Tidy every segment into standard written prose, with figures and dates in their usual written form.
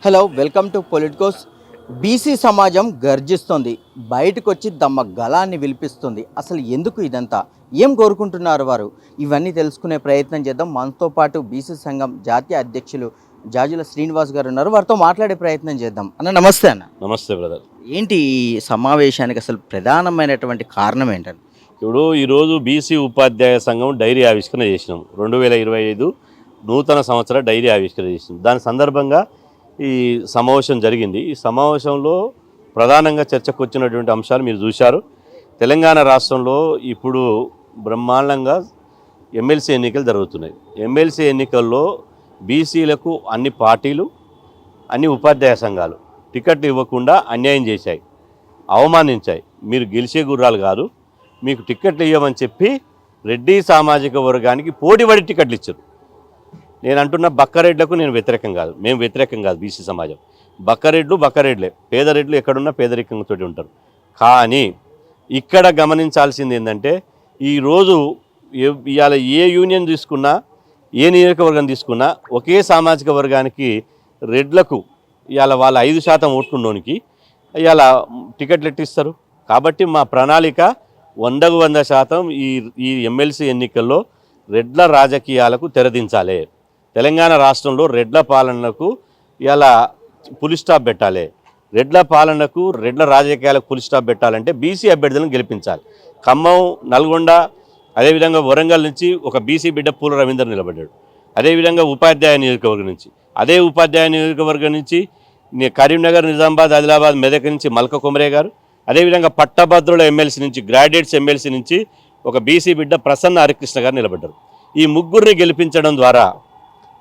Hello welcome to Politicos. BC సమాజం గర్జిస్తుంది, బయటకు వచ్చి తమ గళాన్ని వినిపిస్తుంది. అసలు ఎందుకు ఇదంతా, ఏం కోరుకుంటున్నారు వారు, ఇవన్నీ తెలుసుకునే ప్రయత్నం చేద్దాం. మనతో పాటు బీసీ సంఘం జాతీయ అధ్యక్షులు జాజుల శ్రీనివాస్ గారు ఉన్నారు, వారితో మాట్లాడే ప్రయత్నం చేద్దాం. అన్న నమస్తే. అన్న నమస్తే బ్రదర్. ఏంటి ఈ సమావేశానికి అసలు ప్రధానమైనటువంటి కారణం ఏంటండి? ఇప్పుడు ఈరోజు బీసీ ఉపాధ్యాయ సంఘం డైరీ ఆవిష్కరణ చేసినాం. 2025 నూతన సంవత్సర డైరీ ఆవిష్కరణ చేసినాం. దాని సందర్భంగా ఈ సమావేశం జరిగింది. ఈ సమావేశంలో ప్రధానంగా చర్చకు వచ్చినటువంటి అంశాలు మీరు చూశారు. తెలంగాణ రాష్ట్రంలో ఇప్పుడు బ్రహ్మాండంగా ఎమ్మెల్సీ ఎన్నికలు జరుగుతున్నాయి. ఎమ్మెల్సీ ఎన్నికల్లో బీసీలకు అన్ని పార్టీలు, అన్ని ఉపాధ్యాయ సంఘాలు టికెట్లు ఇవ్వకుండా అన్యాయం చేశాయి, అవమానించాయి. మీరు గెలిచే గుర్రాలు కాదు, మీకు టికెట్లు ఇవ్వమని చెప్పి రెడ్డి సామాజిక వర్గానికి పోటీపడి టికెట్లు ఇచ్చారు. నేను అంటున్న బక్కరెడ్లకు నేను వ్యతిరేకం కాదు, మేము వ్యతిరేకం కాదు. బీసీ సమాజం బక్కరెడ్లే, పేదరెడ్లు ఎక్కడున్నా పేదరికంతో ఉంటారు. కానీ ఇక్కడ గమనించాల్సింది ఏంటంటే, ఈరోజు ఇవాళ ఏ యూనియన్ తీసుకున్నా, ఏ నియోజకవర్గం తీసుకున్నా ఒకే సామాజిక వర్గానికి రెడ్లకు ఇవాళ వాళ్ళ 5% ఓట్లున్నోనికి ఇవాళ టికెట్లు ఎట్టిస్తారు. కాబట్టి మా ప్రణాళిక 100% ఈ ఎమ్మెల్సీ ఎన్నికల్లో రెడ్ల రాజకీయాలకు తెరదించాలి. తెలంగాణ రాష్ట్రంలో రెడ్ల పాలనకు ఇలా పులి స్టాప్ పెట్టాలి. రెడ్ల పాలనకు, రెడ్ల రాజకీయాలకు పులి స్టాప్ పెట్టాలంటే బీసీ అభ్యర్థులను గెలిపించాలి. ఖమ్మం, నల్గొండ, అదేవిధంగా వరంగల్ నుంచి ఒక బీసీ బిడ్డ పూల రవీందర్ నిలబడ్డాడు. అదేవిధంగా ఉపాధ్యాయ నియోజకవర్గం నుంచి, అదే ఉపాధ్యాయ నియోజకవర్గం నుంచి కరీంనగర్, నిజామాబాద్, ఆదిలాబాద్, మెదక్ నుంచి మల్క కొమరే గారు, అదేవిధంగా పట్టభద్రుల ఎమ్మెల్సీ నుంచి, గ్రాడ్యుయేట్స్ ఎమ్మెల్సీ నుంచి ఒక బీసీ బిడ్డ ప్రసన్న హరికృష్ణ గారు నిలబడ్డారు. ఈ ముగ్గురిని గెలిపించడం ద్వారా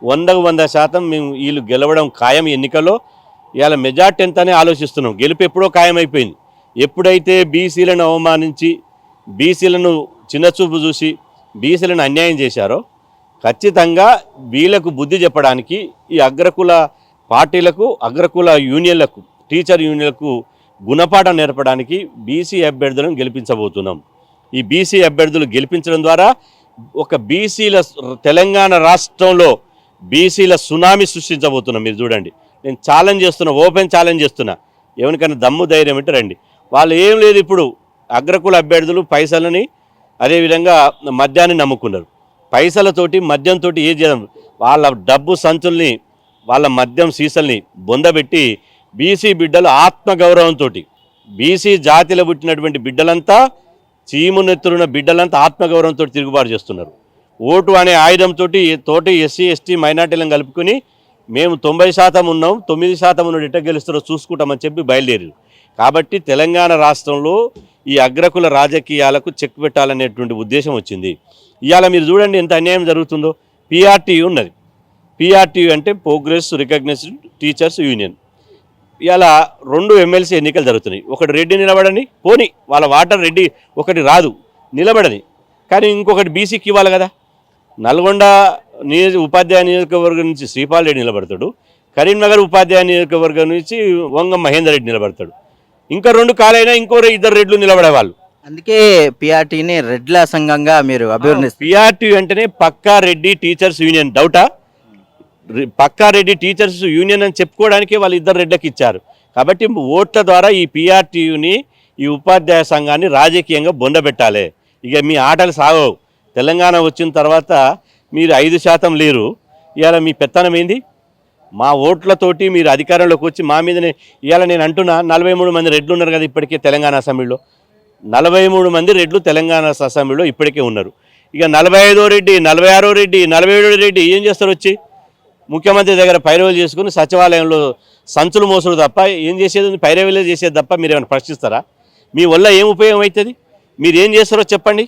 100% మేము వీళ్ళు గెలవడం ఖాయం. ఎన్నికల్లో ఇవాళ మెజార్టీ ఎంతనే ఆలోచిస్తున్నాం. గెలుపు ఎప్పుడో ఖాయమైపోయింది. ఎప్పుడైతే బీసీలను అవమానించి, బీసీలను చిన్నచూపు చూసి, బీసీలను అన్యాయం చేశారో, ఖచ్చితంగా వీళ్ళకు బుద్ధి చెప్పడానికి ఈ అగ్రకుల పార్టీలకు, అగ్రకుల యూనియన్లకు, టీచర్ యూనియన్లకు గుణపాఠం నేర్పడానికి బీసీ అభ్యర్థులను గెలిపించబోతున్నాం. ఈ బీసీ అభ్యర్థులు గెలిపించడం ద్వారా ఒక తెలంగాణ రాష్ట్రంలో బీసీల సునామీ సృష్టించబోతున్నాం. మీరు చూడండి, నేను ఛాలెంజ్ చేస్తున్నా, ఓపెన్ ఛాలెంజ్ చేస్తున్నా. ఎవరికైనా దమ్ము ధైర్యం అంటే రండి. వాళ్ళు ఏం లేదు, ఇప్పుడు అగ్రకుల అభ్యర్థులు పైసలని, అదేవిధంగా మద్యాన్ని నమ్ముకున్నారు. పైసలతోటి, మద్యంతో ఏం చేద్దాం, వాళ్ళ డబ్బు సంచుల్ని, వాళ్ళ మద్యం సీసల్ని బొందబెట్టి బీసీ బిడ్డలు ఆత్మగౌరవంతో, బీసీ జాతిలో పుట్టినటువంటి బిడ్డలంతా, చీమునెత్తురున్న బిడ్డలంతా ఆత్మగౌరవంతో తిరుగుబాటు చేస్తున్నారు. ఓటు అనే ఆయుధంతో తోటి ఎస్సీ, ఎస్టీ, మైనార్టీలను కలుపుకొని మేము 90% ఉన్నాం, 9% ఉన్న ఎట్ట గెలుస్తారో చూసుకుంటామని చెప్పి బయలుదేరారు. కాబట్టి తెలంగాణ రాష్ట్రంలో ఈ అగ్రకుల రాజకీయాలకు చెక్ పెట్టాలనేటువంటి ఉద్దేశం వచ్చింది. ఇవాళ మీరు చూడండి ఎంత అన్యాయం జరుగుతుందో. పీఆర్టీయూ ఉన్నది. పీఆర్టీయూ అంటే ప్రోగ్రెస్ రికగ్నైజ్డ్ టీచర్స్ యూనియన్. ఇలా 2 ఎమ్మెల్సీ ఎన్నికలు జరుగుతున్నాయి. ఒకటి రెడ్డి నిలబడని, పోని వాళ్ళ వాటర్ రెడ్డి ఒకటి రాదు నిలబడని, కానీ ఇంకొకటి బీసీకి ఇవ్వాలి కదా. నల్గొండ ఉపాధ్యాయ నియోజకవర్గం నుంచి శ్రీపాల్ రెడ్డి నిలబడతాడు, కరీంనగర్ ఉపాధ్యాయ నియోజకవర్గం నుంచి వంగ మహేందర్ రెడ్డి నిలబడతాడు. ఇంకా 2 కాలైనా ఇంకో 2 రెడ్లు నిలబడేవాళ్ళు. అందుకే పిఆర్టీని రెడ్ల సంఘంగా మీరు అభివృద్ధి. పిఆర్టీ అంటేనే పక్కా రెడ్డి టీచర్స్ యూనియన్. డౌటా? పక్కా రెడ్డి టీచర్స్ యూనియన్ అని చెప్పుకోవడానికి వాళ్ళు 2 రెడ్లకి ఇచ్చారు. కాబట్టి ఓట్ల ద్వారా ఈ పిఆర్టీయుని, ఈ ఉపాధ్యాయ సంఘాన్ని రాజకీయంగా బొందబెట్టాలి. ఇక మీ ఆటలు సాగవు. తెలంగాణ వచ్చిన తర్వాత మీరు 5% లేరు. ఇవాళ మీ పెత్తనం ఏంది? మా ఓట్లతోటి మీరు అధికారంలోకి వచ్చి మా మీదనే. ఇవాళ నేను అంటున్నా, 43 మంది రెడ్లు ఉన్నారు కదా ఇప్పటికే తెలంగాణ అసెంబ్లీలో. 43 మంది రెడ్లు తెలంగాణ అసెంబ్లీలో ఇప్పటికే ఉన్నారు. ఇక 45వ రెడ్డి, 46వ రెడ్డి, 47వ రెడ్డి ఏం చేస్తారు? వచ్చి ముఖ్యమంత్రి దగ్గర పైరవీలు చేసుకుని సచివాలయంలో సంచులు మోసుడు తప్ప ఏం చేసేది? పైరవీలు చేసేది తప్ప మీరు ఏమైనా ప్రశ్నిస్తారా? మీ వల్ల ఏం ఉపయోగం అవుతుంది? మీరు ఏం చేస్తారో చెప్పండి.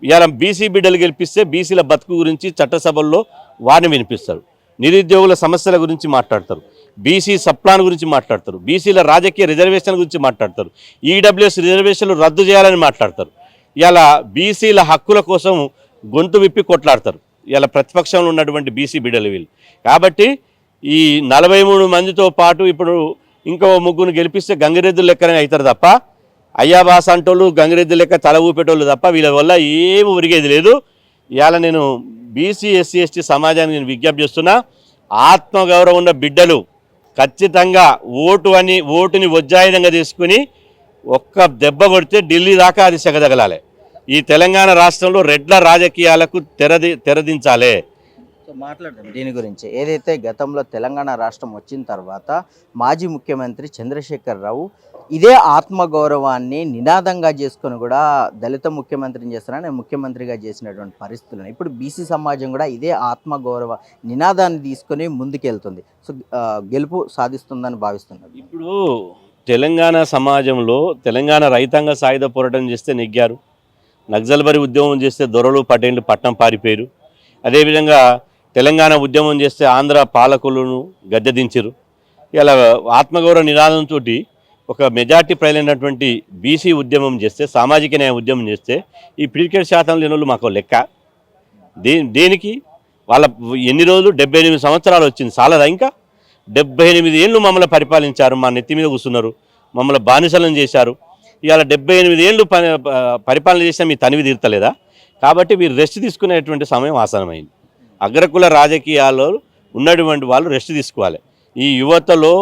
ఇవాళ బీసీ బిడ్డలు గెలిపిస్తే బీసీల బతుకు గురించి చట్టసభల్లో వారిని వినిపిస్తారు. నిరుద్యోగుల సమస్యల గురించి మాట్లాడతారు, బీసీ సప్లాన్ గురించి మాట్లాడతారు, బీసీల రాజకీయ రిజర్వేషన్ గురించి మాట్లాడతారు, ఈడబ్ల్యూఎస్ రిజర్వేషన్లు రద్దు చేయాలని మాట్లాడతారు. ఇలా బీసీల హక్కుల కోసం గొంతు విప్పి కొట్లాడతారు ఇలా ప్రతిపక్షంలో ఉన్నటువంటి బీసీ బిడ్డలు వీళ్ళు. కాబట్టి ఈ 43 మందితో పాటు ఇప్పుడు ఇంకో 3 గెలిపిస్తే గంగిరెద్దులు లెక్కనే అవుతారు తప్ప, అయ్యాబాస అంటోళ్ళు గంగిరెద్దు లెక్క తల ఊపేటోళ్ళు తప్ప వీళ్ళ వల్ల ఏమి ఒరిగేది లేదు. ఇవాళ నేను బీసీ, ఎస్సీ, ఎస్టీ సమాజానికి నేను విజ్ఞప్తి చేస్తున్నా, ఆత్మగౌరవం ఉన్న బిడ్డలు ఖచ్చితంగా ఓటుని వజ్రాయుధంగా తీసుకుని ఒక్క దెబ్బ కొడితే ఢిల్లీ దాకా అది సెగదగలాలి. ఈ తెలంగాణ రాష్ట్రంలో రెడ్ల రాజకీయాలకు తెరదించాలి. సో మాట్లాడదాం దీని గురించి. ఏదైతే గతంలో తెలంగాణ రాష్ట్రం వచ్చిన తర్వాత మాజీ ముఖ్యమంత్రి చంద్రశేఖర్ రావు ఇదే ఆత్మగౌరవాన్ని నినాదంగా చేసుకొని కూడా దళిత ముఖ్యమంత్రిని చేస్తారని ముఖ్యమంత్రిగా చేసినటువంటి పరిస్థితులు. ఇప్పుడు బీసీ సమాజం కూడా ఇదే ఆత్మగౌరవ నినాదాన్ని తీసుకొని ముందుకెళ్తుంది. సో గెలుపు సాధిస్తుందని భావిస్తున్నారు. ఇప్పుడు తెలంగాణ సమాజంలో తెలంగాణ రైతాంగ సాయుధ పోరాటం చేస్తే నెగ్గారు, నక్సల్బరీ ఉద్యమం చేస్తే దొరలు పటేళ్ళు పట్నం పారిపోయారు, అదేవిధంగా తెలంగాణ ఉద్యమం చేస్తే ఆంధ్ర పాలకులను గద్దెదించారు. ఇలా ఆత్మగౌరవ నినాదంతో ఒక మెజార్టీ ప్రజలైనటువంటి బీసీ ఉద్యమం చేస్తే, సామాజిక న్యాయ ఉద్యమం చేస్తే ఈ పిడికెట్ శాతం లేని వాళ్ళు మాకు లెక్క. దేనికి వాళ్ళ ఎన్ని రోజులు 78 సంవత్సరాలు వచ్చింది, చాలదా? ఇంకా 78 ఏళ్ళు మమ్మల్ని పరిపాలించారు, మా నెత్తి మీద కూర్చున్నారు, మమ్మల్ని బానిసలను చేశారు. ఇవాళ 78 ఏళ్ళు పరిపాలన చేసినా మీ తనివి తీర్తలేదా? కాబట్టి మీరు రెస్ట్ తీసుకునేటువంటి సమయం ఆసనమైంది. అగ్రకుల రాజకీయాల్లో ఉన్నటువంటి వాళ్ళు రెస్ట్ తీసుకోవాలి. ఈ యువతలో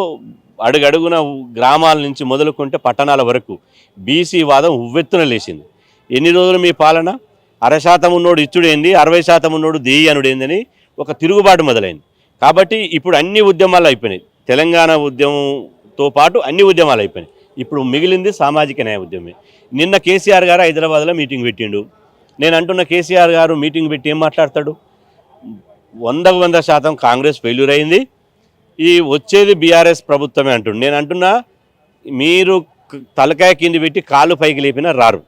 అడుగడుగున గ్రామాల నుంచి మొదలుకుంటే పట్టణాల వరకు బీసీ వాదం ఉవ్వెత్తున లేచింది. ఎన్ని రోజులు మీ పాలన? 60% ఉన్నోడు ఇచ్చుడేంది, 60% ఉన్నోడు దేయి అనుడేందని ఒక తిరుగుబాటు మొదలైంది. కాబట్టి ఇప్పుడు అన్ని ఉద్యమాలు అయిపోయినాయి. తెలంగాణ ఉద్యమంతో పాటు అన్ని ఉద్యమాలు అయిపోయినాయి. ఇప్పుడు మిగిలింది సామాజిక న్యాయ ఉద్యమే. నిన్న కేసీఆర్ గారు హైదరాబాద్లో మీటింగ్ పెట్టిండు. నేను అంటున్న కేసీఆర్ గారు మీటింగ్ పెట్టి ఏం మాట్లాడతాడు? 100% కాంగ్రెస్ ఫెయిల్యూర్ అయింది, ఈ వచ్చేది బీఆర్ఎస్ ప్రభుత్వమే అంటుండు. నేను అంటున్నా, మీరు తలకాయ కింది పెట్టి కాళ్ళు పైకి లేపినా రారు.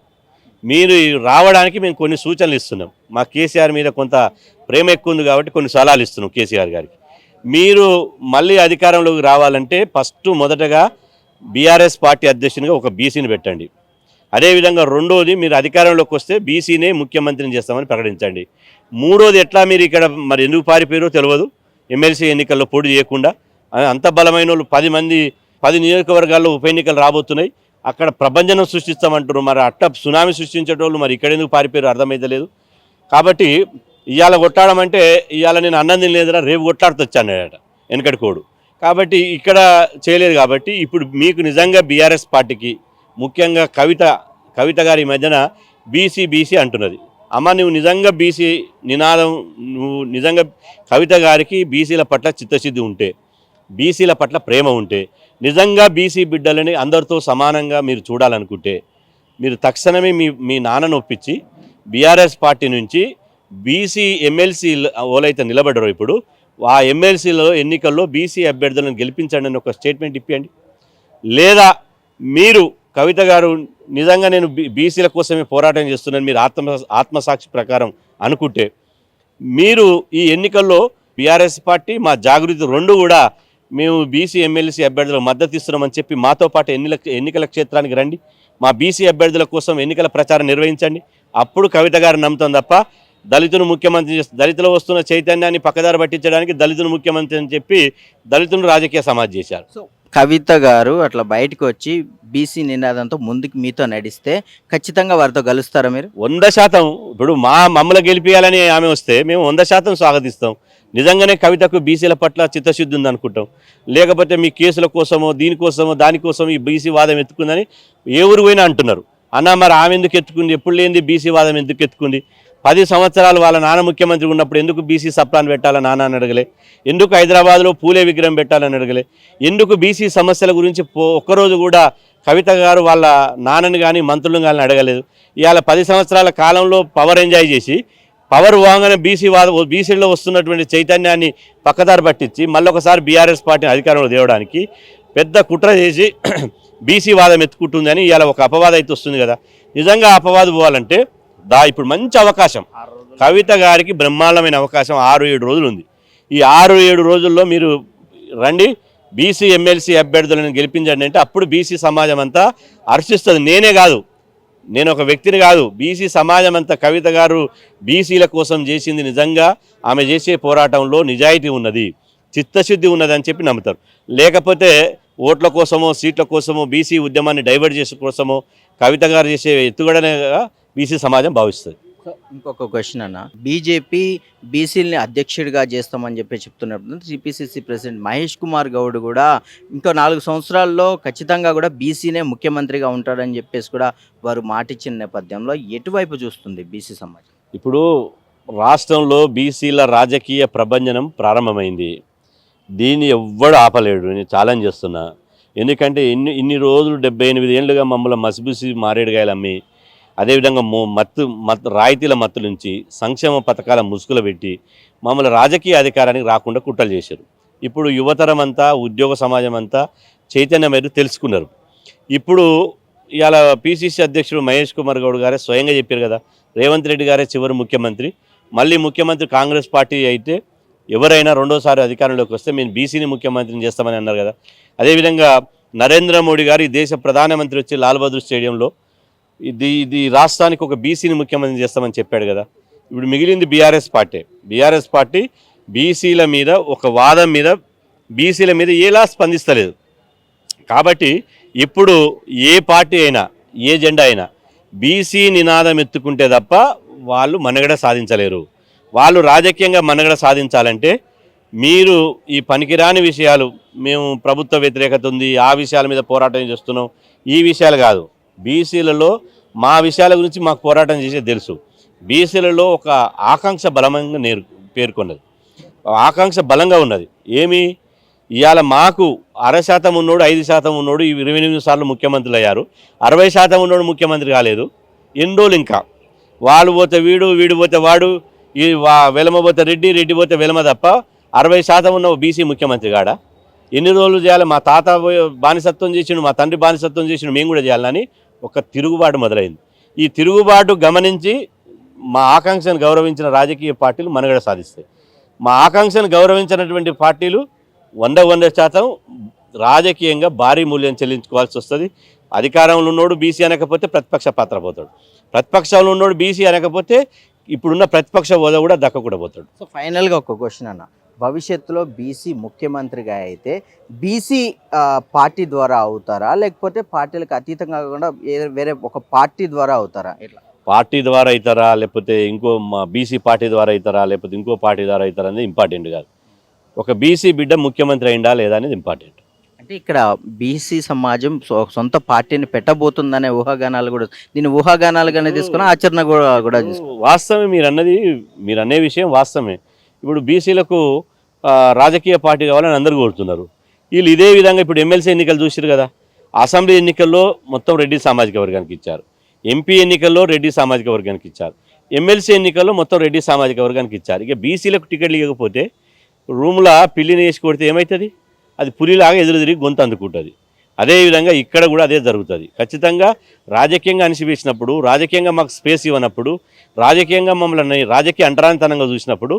మీరు రావడానికి మేము కొన్ని సూచనలు ఇస్తున్నాం. మా కేసీఆర్ మీద కొంత ప్రేమ ఎక్కువ ఉంది కాబట్టి కొన్ని సలహాలు ఇస్తున్నాం కేసీఆర్ గారికి. మీరు మళ్ళీ అధికారంలోకి రావాలంటే మొదటగా బీఆర్ఎస్ పార్టీ అధ్యక్షునిగా ఒక బీసీని పెట్టండి. అదేవిధంగా రెండోది, మీరు అధికారంలోకి వస్తే బీసీనే ముఖ్యమంత్రిని చేస్తామని ప్రకటించండి. మూడోది, ఎట్లా మీరు ఇక్కడ మరి ఎందుకు పారిపోయారో తెలియదు, ఎమ్మెల్సీ ఎన్నికల్లో పోటీ చేయకుండా అంత బలమైన వాళ్ళు 10 మంది 10 నియోజకవర్గాల్లో ఉప ఎన్నికలు రాబోతున్నాయి, అక్కడ ప్రభంజనం సృష్టిస్తామంటారు. మరి సునామీ సృష్టించేటోళ్ళు మరి ఇక్కడ ఎందుకు పారిపోయారు అర్థమైతే లేదు. కాబట్టి ఇవాళ కొట్టాడమంటే ఇవాళ నేను అన్నం తినలేదురా రేపు కొట్లాడుతూ వచ్చానట వెనకటి కోడు. కాబట్టి ఇక్కడ చేయలేదు. కాబట్టి ఇప్పుడు మీకు నిజంగా బీఆర్ఎస్ పార్టీకి ముఖ్యంగా కవిత గారి మధ్యన బీసీ అంటున్నది. అమ్మ, నువ్వు నిజంగా బీసీ నినాదం, నువ్వు నిజంగా కవిత గారికి బీసీల పట్ల చిత్తశుద్ధి ఉంటే, బీసీల పట్ల ప్రేమ ఉంటే, నిజంగా బీసీ బిడ్డలని అందరితో సమానంగా మీరు చూడాలనుకుంటే, మీరు తక్షణమే మీ నాన్నను ఒప్పించి బీఆర్ఎస్ పార్టీ నుంచి బీసీ ఎమ్మెల్సీ ఓలైతే నిలబడరో ఇప్పుడు ఆ ఎమ్మెల్సీలో ఎన్నికల్లో బీసీ అభ్యర్థులను గెలిపించండి అని ఒక స్టేట్మెంట్ ఇప్పియండి. లేదా మీరు కవిత గారు నిజంగా నేను బీసీల కోసమే పోరాటం చేస్తున్నాను మీరు ఆత్మసాక్షి ప్రకారం అనుకుంటే, మీరు ఈ ఎన్నికల్లో బీఆర్ఎస్ పార్టీ మా జాగృతి రెండు కూడా మేము బీసీ ఎమ్మెల్సీ అభ్యర్థులకు మద్దతు ఇస్తున్నామని చెప్పి మాతో పాటు ఎన్నికల క్షేత్రానికి రండి, మా బీసీ అభ్యర్థుల కోసం ఎన్నికల ప్రచారం నిర్వహించండి. అప్పుడు కవిత గారు నమ్ముతాం తప్ప దళితును ముఖ్యమంత్రి దళితులు వస్తున్న చైతన్యాన్ని పక్కదారి పట్టించడానికి దళితును ముఖ్యమంత్రి అని చెప్పి దళితులను రాజకీయ సమాజ్ చేశారు. సో కవిత గారు అట్లా బయటకు వచ్చి బీసీ నినాదంతో ముందుకు మీతో నడిస్తే ఖచ్చితంగా వారితో కలుస్తారా మీరు? 100%. ఇప్పుడు మమ్మల్ని గెలిపించాలని ఆమె వస్తే మేము 100% స్వాగతిస్తాం. నిజంగానే కవితకు బీసీల పట్ల చిత్తశుద్ధి ఉందనుకుంటాం. లేకపోతే మీ కేసుల కోసమో దీనికోసమో దానికోసం ఈ బీసీ వాదం ఎత్తుకుందని ఏ ఊరు పోయినా అంటున్నారు. అన్న మరి ఆమె ఎందుకు ఎత్తుకుంది? ఎప్పుడు లేనిది బీసీ వాదం ఎందుకు ఎత్తుకుంది? 10 సంవత్సరాలు వాళ్ళ నాన్న ముఖ్యమంత్రి ఉన్నప్పుడు ఎందుకు బీసీ సప్లాన్ పెట్టాలని నాన్న అని అడగలే? ఎందుకు హైదరాబాద్లో పూలే విగ్రహం పెట్టాలని అడగలే? ఎందుకు బీసీ సమస్యల గురించి ఒక్కరోజు కూడా కవిత గారు వాళ్ళ నాన్నని కానీ మంత్రులను కానీ అడగలేదు? ఇవాళ 10 సంవత్సరాల కాలంలో పవర్ ఎంజాయ్ చేసి పవర్ వాగానే బీసీలో వస్తున్నటువంటి చైతన్యాన్ని పక్కదారి పట్టించి మళ్ళీ ఒకసారి బీఆర్ఎస్ పార్టీని అధికారంలో తేవడానికి పెద్ద కుట్ర చేసి బీసీ వాదం ఎత్తుకుంటుందని ఇవాళ ఒక అపవాదం అయితే వస్తుంది కదా. నిజంగా అపవాదం పోవాలంటే ఇప్పుడు మంచి అవకాశం, కవిత గారికి బ్రహ్మాండమైన అవకాశం. 6-7 రోజులు ఉంది. ఈ 6-7 రోజుల్లో మీరు రండి, బీసీ ఎమ్మెల్సీ అభ్యర్థులను గెలిపించండి అంటే అప్పుడు బీసీ సమాజం అంతా హర్షిస్తుంది. నేనే కాదు, నేను ఒక వ్యక్తిని కాదు, బీసీ సమాజం అంతా కవిత గారు బీసీల కోసం చేసింది నిజంగా ఆమె చేసే పోరాటంలో నిజాయితీ ఉన్నది, చిత్తశుద్ధి ఉన్నది అని చెప్పి నమ్ముతారు. లేకపోతే ఓట్ల కోసమో సీట్ల కోసమో బీసీ ఉద్యమాన్ని డైవర్ట్ చేసే కోసమో కవిత గారు చేసే ఎత్తుగడనేగా బీసీ సమాజం భావిస్తుంది. సో ఇంకొక క్వశ్చన్ అన్న, బీజేపీ బీసీలని అధ్యక్షుడిగా చేస్తామని చెప్పి చెప్తున్నప్పుడు టీపీసీసీ ప్రెసిడెంట్ మహేష్ కుమార్ గౌడ్ కూడా ఇంకో 4 సంవత్సరాల్లో ఖచ్చితంగా కూడా బీసీనే ముఖ్యమంత్రిగా ఉంటాడని చెప్పేసి కూడా వారు మాటిచ్చిన నేపథ్యంలో ఎటువైపు చూస్తుంది బీసీ సమాజం? ఇప్పుడు రాష్ట్రంలో బీసీల రాజకీయ ప్రభంజనం ప్రారంభమైంది. దీన్ని ఎవ్వడు ఆపలేడు. నేను ఛాలెంజ్ చేస్తున్నా. ఎందుకంటే ఇన్ని రోజులు 78 ఏళ్ళుగా మమ్మల్ని మసిబూసి మారేడుగాయలు అమ్మి, అదేవిధంగా రాయితీల మత్తు నుంచి సంక్షేమ పథకాల ముసుగులు పెట్టి మమ్మల్ని రాజకీయ అధికారానికి రాకుండా కుట్రలు చేశారు. ఇప్పుడు యువతరం అంతా, ఉద్యోగ సమాజం అంతా చైతన్యం మీద తెలుసుకున్నారు. ఇప్పుడు ఇవాళ పిసిసి అధ్యక్షుడు మహేష్ కుమార్ గౌడ్ గారే స్వయంగా చెప్పారు కదా, రేవంత్ రెడ్డి గారే చివరి ముఖ్యమంత్రి, మళ్ళీ ముఖ్యమంత్రి కాంగ్రెస్ పార్టీ అయితే ఎవరైనా రెండోసారి అధికారంలోకి వస్తే మేము బీసీని ముఖ్యమంత్రిని చేస్తామని అన్నారు కదా. అదేవిధంగా నరేంద్ర మోడీ గారు ఈ దేశ ప్రధానమంత్రి వచ్చి లాల్ బహదూర్ స్టేడియంలో ఇది రాష్ట్రానికి ఒక బీసీని ముఖ్యమంత్రి చేస్తామని చెప్పాడు కదా. ఇప్పుడు మిగిలింది బీఆర్ఎస్ పార్టీ బీసీల మీద ఒక వాదం మీద బీసీల మీద ఎలా స్పందిస్తలేదు. కాబట్టి ఇప్పుడు ఏ పార్టీ అయినా, ఏ జెండా అయినా బీసీ నినాదం ఎత్తుకుంటే తప్ప వాళ్ళు మనుగడ సాధించలేరు. వాళ్ళు రాజకీయంగా మనుగడ సాధించాలంటే మీరు ఈ పనికిరాని విషయాలు, మేము ప్రభుత్వ వ్యతిరేకత ఉంది, ఆ విషయాల మీద పోరాటం చేస్తున్నాం, ఈ విషయాలు కాదు. బీసీలలో మా విషయాల గురించి మాకు పోరాటం చేసే తెలుసు. బీసీలలో ఒక ఆకాంక్ష బలంగా పేర్కొన్నది, ఆకాంక్ష బలంగా ఉన్నది. ఏమి ఇవాళ మాకు 60% ఉన్నోడు, 5% ఉన్నోడు 28 సార్లు ముఖ్యమంత్రులు అయ్యారు, 60% ఉన్నోడు ముఖ్యమంత్రి కాలేదు. ఎన్ని రోజులు ఇంకా వాళ్ళు పోతే వీడు పోతే వాడు, ఈ వెలమ పోతే రెడ్డి పోతే వెలమ తప్ప 60% ఉన్న బీసీ ముఖ్యమంత్రి కాడా? ఎన్ని రోజులు చేయాలి? మా తాత బానిసత్వం చేసిండు, మా తండ్రి బానిసత్వం చేసిండు, మేము కూడా చేయాలని ఒక తిరుగుబాటు మొదలైంది. ఈ తిరుగుబాటు గమనించి మా ఆకాంక్షను గౌరవించిన రాజకీయ పార్టీలు మనుగడ సాధిస్తాయి. మా ఆకాంక్షను గౌరవించినటువంటి పార్టీలు 100% రాజకీయంగా భారీ మూల్యం చెల్లించుకోవాల్సి వస్తుంది. అధికారంలో ఉన్నోడు బీసీ అనకపోతే ప్రతిపక్ష పాత్ర పోతాడు, ప్రతిపక్షంలో ఉన్నోడు బీసీ అనకపోతే ఇప్పుడున్న ప్రతిపక్ష హోదా కూడా దక్కకుండా పోతాడు. సో ఫైనల్గా ఒక క్వశ్చన్ అన్న, భవిష్యత్తులో బీసీ ముఖ్యమంత్రిగా అయితే బీసీ పార్టీ ద్వారా అవుతారా, లేకపోతే పార్టీలకు అతీతంగా కాకుండా వేరే ఒక పార్టీ ద్వారా అవుతారా? ఎట్లా? పార్టీ ద్వారా అవుతారా, లేకపోతే ఇంకో బీసీ పార్టీ ద్వారా అవుతారా, లేకపోతే ఇంకో పార్టీ ద్వారా అవుతారా అనేది ఇంపార్టెంట్ కాదు. ఒక బీసీ బిడ్డ ముఖ్యమంత్రి అయిందా లేదా అనేది ఇంపార్టెంట్. అంటే ఇక్కడ బీసీ సమాజం సొంత పార్టీని పెట్టబోతుందనే ఊహాగానాలు కూడా, దీన్ని ఊహాగానాలుగానే తీసుకుని ఆచరణ కూడా వాస్తవమే. మీరు అనే విషయం వాస్తవమే. ఇప్పుడు బీసీలకు రాజకీయ పార్టీ కావాలని అందరూ కోరుతున్నారు. వీళ్ళు ఇదే విధంగా ఇప్పుడు ఎమ్మెల్సీ ఎన్నికలు చూసారు కదా, అసెంబ్లీ ఎన్నికల్లో మొత్తం రెడ్డి సామాజిక వర్గానికి ఇచ్చారు, ఎంపీ ఎన్నికల్లో రెడ్డి సామాజిక వర్గానికి ఇచ్చారు, ఎమ్మెల్సీ ఎన్నికల్లో మొత్తం రెడ్డి సామాజిక వర్గానికి ఇచ్చారు. ఇక బీసీలకు టికెట్లు ఇవ్వకపోతే రూమ్లో పిల్లిని వేసి కొడితే ఏమవుతుంది? అది పులిలాగా ఎదురు తిరిగి గొంతు అందుకుంటుంది. అదేవిధంగా ఇక్కడ కూడా అదే జరుగుతుంది. ఖచ్చితంగా రాజకీయంగా అణిచివేసినప్పుడు, రాజకీయంగా మాకు స్పేస్ ఇవ్వనప్పుడు, రాజకీయంగా మమ్మల్ని రాజకీయ అంటరానితనంగా చూసినప్పుడు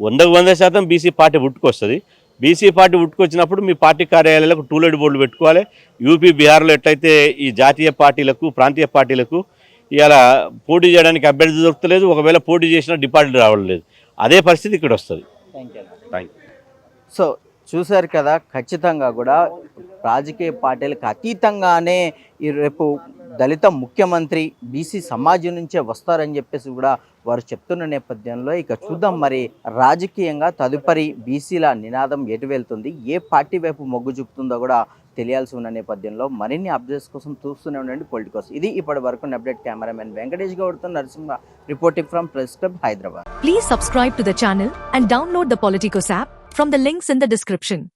100% బీసీ పార్టీ పుట్టుకొస్తుంది. బీసీ పార్టీ పుట్టుకొచ్చినప్పుడు మీ పార్టీ కార్యాలయాలకు టూలెట్ బోర్డులు పెట్టుకోవాలి. యూపీ, బీహార్లో ఎట్లయితే ఈ జాతీయ పార్టీలకు, ప్రాంతీయ పార్టీలకు ఇలా పోటీ చేయడానికి అభ్యర్థి దొరకలేదు, ఒకవేళ పోటీ చేసినా డిపాజిట్ రావడం లేదు, అదే పరిస్థితి ఇక్కడ వస్తుంది. Thank you. సో చూశారు కదా, ఖచ్చితంగా కూడా రాజకీయ పార్టీలకు అతీతంగానే ఈ రేపు దళిత ముఖ్యమంత్రి బీసీ సమాజం నుంచే వస్తారని చెప్పేసి కూడా వారు చెప్తున్న నేపథ్యంలో ఇక చూద్దాం మరి రాజకీయంగా తదుపరి బీసీల నినాదం ఎటు వెళ్తుంది, ఏ పార్టీ వైపు మొగ్గు చూపుతుందో కూడా తెలియాల్సి ఉన్న నేపథ్యంలో మరిన్ని అప్డేట్స్ కోసం చూస్తూనే ఉండండి పొలిటికోస్. ఇది ఇప్పటి వరకు అప్డేట్. కెమెరామెన్ వెంకటేష్ గౌడ్తో Narasimha reporting from press club, Hyderabad. Please subscribe to the channel and download the Politicos app from the links in the description.